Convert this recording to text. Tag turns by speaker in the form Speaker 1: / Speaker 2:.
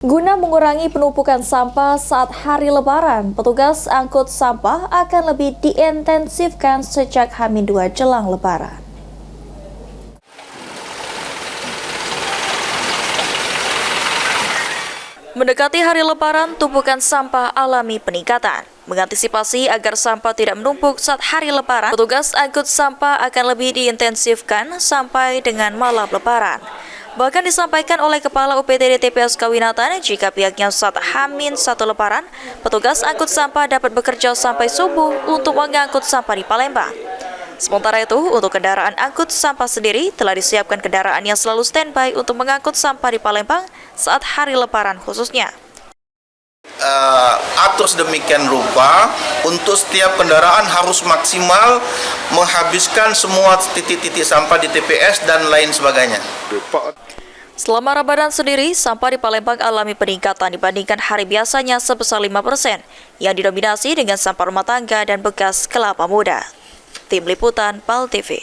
Speaker 1: Guna mengurangi penumpukan sampah saat hari Lebaran, petugas angkut sampah akan lebih diintensifkan sejak H-2 jelang Lebaran. Mendekati hari Lebaran, tumpukan sampah alami peningkatan. Mengantisipasi agar sampah tidak menumpuk saat hari Lebaran, petugas angkut sampah akan lebih diintensifkan sampai dengan malam Lebaran. Bahkan disampaikan oleh Kepala UPTD TPS Kawinatan, jika pihaknya saat H-1 Lebaran, petugas angkut sampah dapat bekerja sampai subuh untuk mengangkut sampah di Palembang. Sementara itu, untuk kendaraan angkut sampah sendiri, telah disiapkan kendaraan yang selalu standby untuk mengangkut sampah di Palembang saat hari Lebaran khususnya.
Speaker 2: Atur sedemikian rupa untuk setiap kendaraan harus maksimal menghabiskan semua titik-titik sampah di TPS dan lain sebagainya.
Speaker 1: Selama Ramadan sendiri, sampah di Palembang alami peningkatan dibandingkan hari biasanya sebesar 5%, yang didominasi dengan sampah rumah tangga dan bekas kelapa muda. Tim Liputan PAL TV.